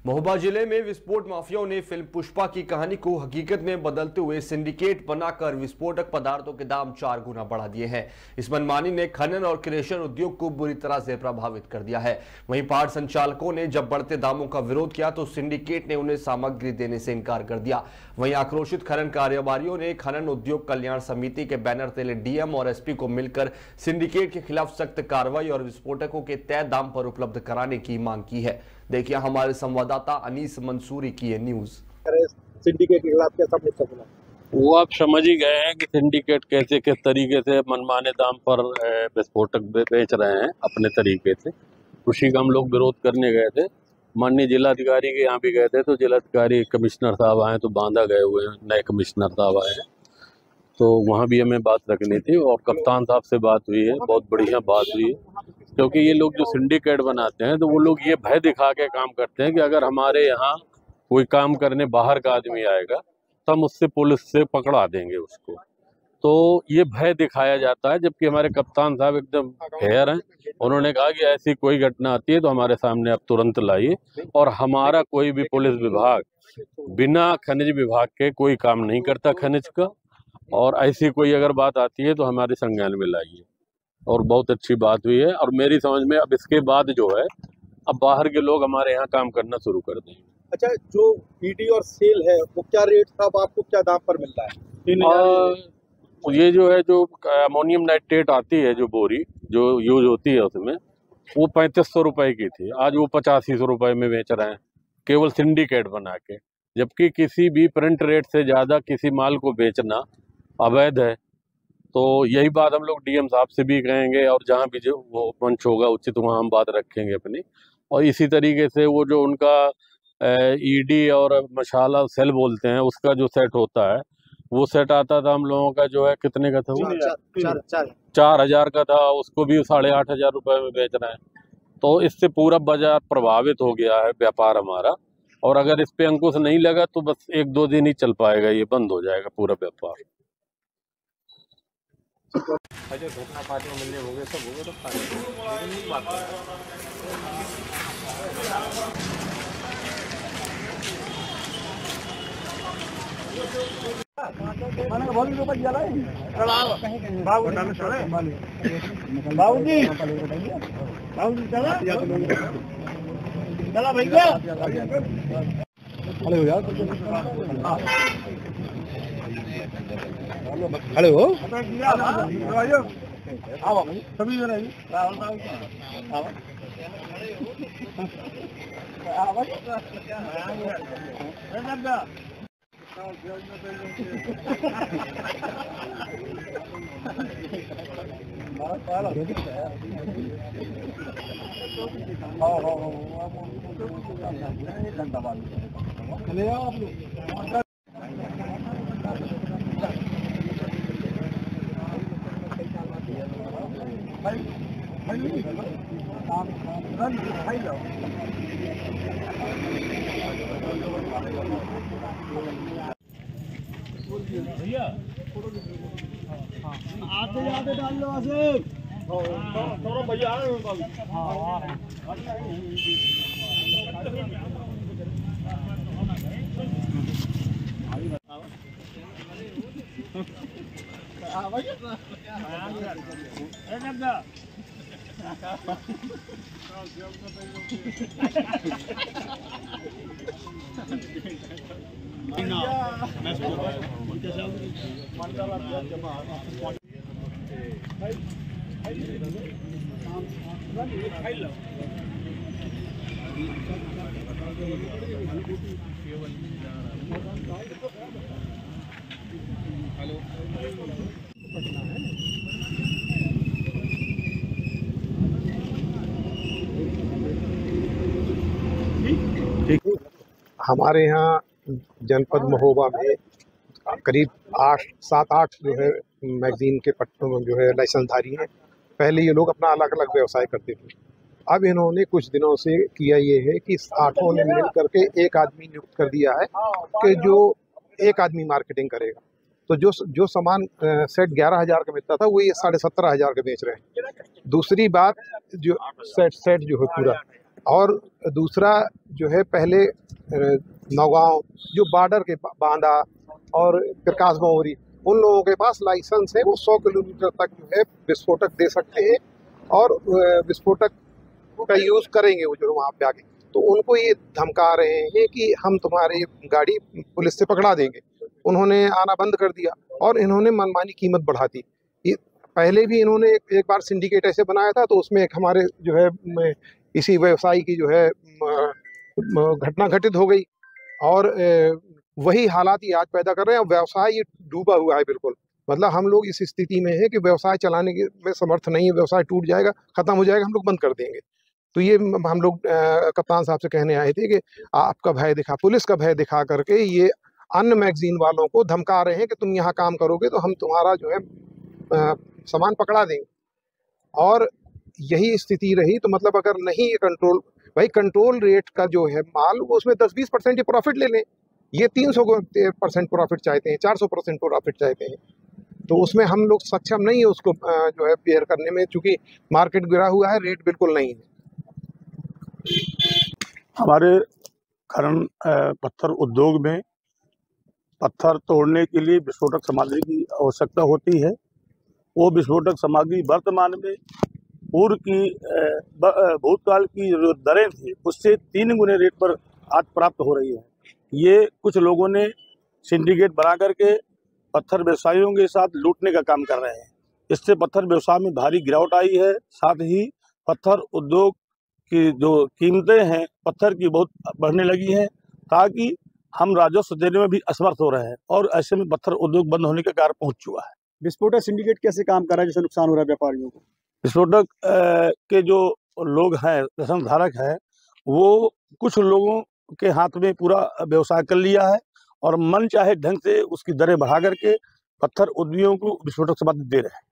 महोबा जिले में विस्फोट माफियाओं ने फिल्म पुष्पा की कहानी को हकीकत में बदलते हुए सिंडिकेट बनाकर विस्फोटक पदार्थों के दाम 4 गुना बढ़ा दिए हैं। इस मनमानी ने खनन और क्रेशर उद्योग को बुरी तरह से प्रभावित कर दिया है। वहीं पहाड़ संचालकों ने जब बढ़ते दामों का विरोध किया तो सिंडिकेट ने उन्हें सामग्री देने से इनकार कर दिया। वहीं आक्रोशित खनन कारोबारियों ने खनन उद्योग कल्याण समिति के बैनर तले डीएम और एसपी को मिलकर सिंडिकेट के खिलाफ सख्त कार्रवाई और विस्फोटकों के तय दाम पर उपलब्ध कराने की मांग की है। देखिए हमारे संवाददाता अनीस मंसूरी की ये न्यूज। सिंडिकेट के खिलाफ कैसा मोर्चा चला? वो आप समझ ही गए हैं कि सिंडिकेट कैसे किस तरीके से मनमाने दाम पर विस्फोटक बेच रहे हैं अपने तरीके से। उसी का हम लोग विरोध करने गए थे। माननीय जिलाधिकारी के यहाँ भी गए थे तो जिलाधिकारी कमिश्नर साहब आए तो बांदा गए हुए हैं, नए कमिश्नर साहब आए हैं तो वहाँ भी हमें बात रखनी थी और कप्तान साहब से बात हुई है, बहुत बढ़िया बात हुई है। क्योंकि ये लोग जो सिंडिकेट बनाते हैं तो वो लोग ये भय दिखा के काम करते हैं कि अगर हमारे यहाँ कोई काम करने बाहर का आदमी आएगा तो हम उससे पुलिस से पकड़ा देंगे उसको, तो ये भय दिखाया जाता है। जबकि हमारे कप्तान साहब एकदम फेयर हैं, उन्होंने कहा कि ऐसी कोई घटना आती है तो हमारे सामने आप तुरंत लाइए और हमारा कोई भी पुलिस विभाग बिना खनिज विभाग के कोई काम नहीं करता खनिज का, और ऐसी कोई अगर बात आती है तो हमारे संज्ञान में लाइए। और बहुत अच्छी बात हुई है और मेरी समझ में अब इसके बाद जो है अब बाहर के लोग हमारे यहाँ काम करना शुरू कर देंगे। अच्छा, जो ईडी और सेल है वो क्या रेट था, आपको क्या दाम पर मिल रहा है? ये जो है जो अमोनियम नाइट्रेट आती है जो बोरी जो यूज होती है उसमें वो 3500 रुपए की थी, आज वो 8500 रुपए में बेच रहे हैं केवल सिंडिकेट बना के। जबकि किसी भी प्रिंट रेट से ज़्यादा किसी माल को बेचना अवैध है। तो यही बात हम लोग डीएम साहब से भी कहेंगे और जहाँ भी जो वो मंच होगा उचित वहाँ हम बात रखेंगे अपनी। और इसी तरीके से वो जो उनका ईडी और मशाला सेल बोलते हैं उसका जो सेट होता है वो सेट आता था हम लोगों का जो है कितने का था वो 4000 का था, उसको भी 8500 रुपये में बेच रहे हैं। तो इससे पूरा बाजार प्रभावित हो गया है व्यापार हमारा, और अगर इस पे अंकुश नहीं लगा तो बस 1-2 दिन ही चल पाएगा, ये बंद हो जाएगा पूरा व्यापार। घटना पार्टी में मिलने हो गए सब हो गए तो बात बाबूजी चला भैया हेलो यार हेलो आओ सभी भैया आते डाल लो आसिफ थोड़ा भैया आ हमारे यहाँ जनपद महोबा में करीब 7-8 जो है मैगजीन के जो है लाइसेंसधारी हैं। पहले ये लोग अपना अलग अलग व्यवसाय करते थे। अब इन्होंने कुछ दिनों से किया ये है कि 8 ने मिल करके एक आदमी नियुक्त कर दिया है कि जो एक आदमी मार्केटिंग करेगा। तो जो सामान सेट 11,000 का मिलता था वो ये 17,500 का बेच रहे हैं। दूसरी बात जो सेट जो है पूरा, और दूसरा जो है पहले नौगांव जो बॉर्डर के बांदा और प्रकाश बावरी उन लोगों के पास लाइसेंस है, वो 100 किलोमीटर तक जो है विस्फोटक दे सकते हैं और विस्फोटक का यूज़ करेंगे वो जो वहाँ पे आके। तो उनको ये धमका रहे हैं कि हम तुम्हारी गाड़ी पुलिस से पकड़ा देंगे। उन्होंने आना बंद कर दिया और इन्होंने मनमानी कीमत बढ़ा दी। पहले भी इन्होंने एक बार सिंडिकेट ऐसे बनाया था, तो उसमें एक हमारे जो है इसी व्यवसायी की जो है घटना घटित हो गई और वही हालात ही आज पैदा कर रहे हैं। व्यवसाय ये डूबा हुआ है बिल्कुल। मतलब हम लोग इस स्थिति में है कि व्यवसाय चलाने में समर्थ नहीं है, व्यवसाय टूट जाएगा, खत्म हो जाएगा, हम लोग बंद कर देंगे। तो ये हम लोग कप्तान साहब से कहने आए थे कि आपका भय दिखा, पुलिस का भय दिखा करके ये अन्य मैगजीन वालों को धमका रहे हैं कि तुम यहाँ काम करोगे तो हम तुम्हारा जो है सामान पकड़ा देंगे। और यही स्थिति रही तो मतलब अगर नहीं ये कंट्रोल, भाई कंट्रोल रेट का जो है माल वो उसमें 10-20% ही प्रॉफिट ले लें। ये 300% प्रॉफिट चाहते हैं, 400% प्रॉफिट चाहते हैं, तो उसमें हम लोग सक्षम नहीं है उसको जो है बेयर करने में, चूंकि मार्केट गिरा हुआ है, रेट बिल्कुल नहीं है। हमारे खनन पत्थर उद्योग में पत्थर तोड़ने के लिए विस्फोटक सामग्री की आवश्यकता होती है। वो विस्फोटक सामग्री वर्तमान में पूर्व की भूतकाल की जो दरें थी उससे 3 गुने रेट पर आज प्राप्त हो रही है। ये कुछ लोगों ने सिंडिकेट बना करके पत्थर व्यवसायियों के साथ लूटने का काम कर रहे हैं। इससे पत्थर व्यवसाय में भारी गिरावट आई है। साथ ही पत्थर उद्योग की जो कीमतें हैं पत्थर की बहुत बढ़ने लगी हैं, ताकि हम राजस्व देने में भी असमर्थ हो रहे हैं और ऐसे में पत्थर उद्योग बंद होने का कारण पहुंच चुका है। विस्फोटक सिंडिकेट कैसे काम कर रहा है जिससे नुकसान हो रहा है व्यापारियों को? विस्फोटक के जो लोग हैं, लाइसेंस धारक है, वो कुछ लोगों के हाथ में पूरा व्यवसाय कर लिया है और मन चाहे ढंग से उसकी दरें बढ़ा करके पत्थर उद्योगों को विस्फोटक सामग्री दे रहे हैं।